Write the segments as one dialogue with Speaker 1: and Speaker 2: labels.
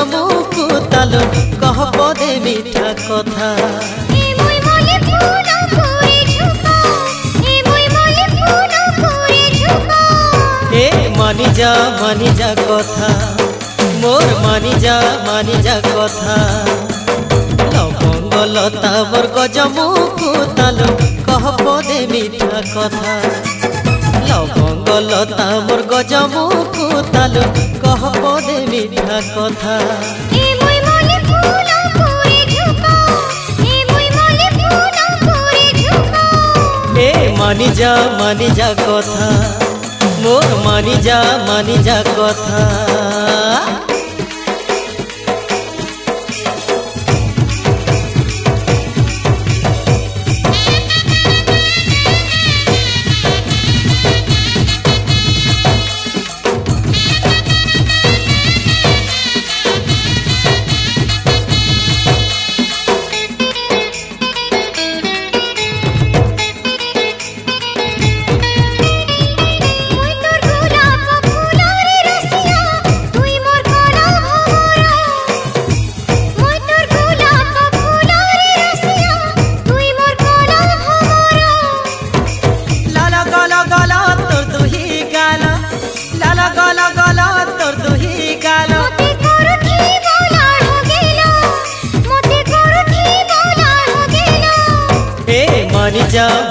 Speaker 1: गजमुखु तालो कह पदे मीठा कथा ए मानी जा कथा मोर मानी जा कथा लवंग लता मोर गजमुखु तालो कह पदे मीठा कथा लवंग लता मोर गजमुखु तालो कह पदे मीठा कथा ए मानी जा कथा मोर मानी जा कथा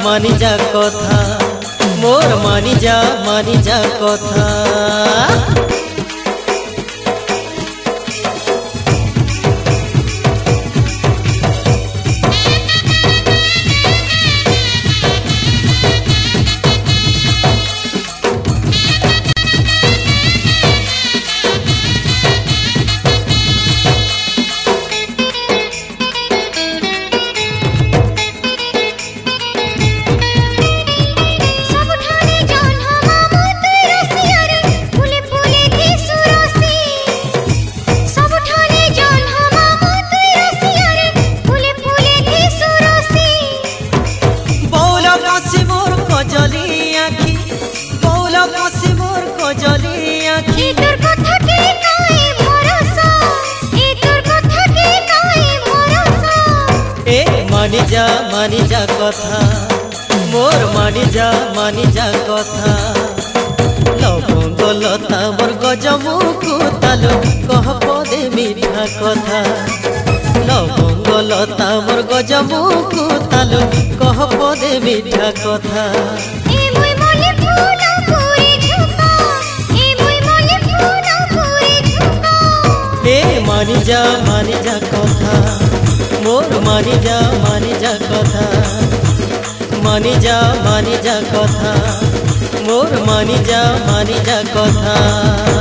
Speaker 1: मानी जा कथा मोर मानी जा कथा मानी जा कथा मोर मानी जा कथा लवंग लता मोर गजमुखु तालो कह पदे मीठा कथा लवंग लता मोर गजमुखु तालो कह पदे मीठा कथा ए मानी जा कथा मोर मानी जा कथा मानी जा कथा मोर मानी जा कथा।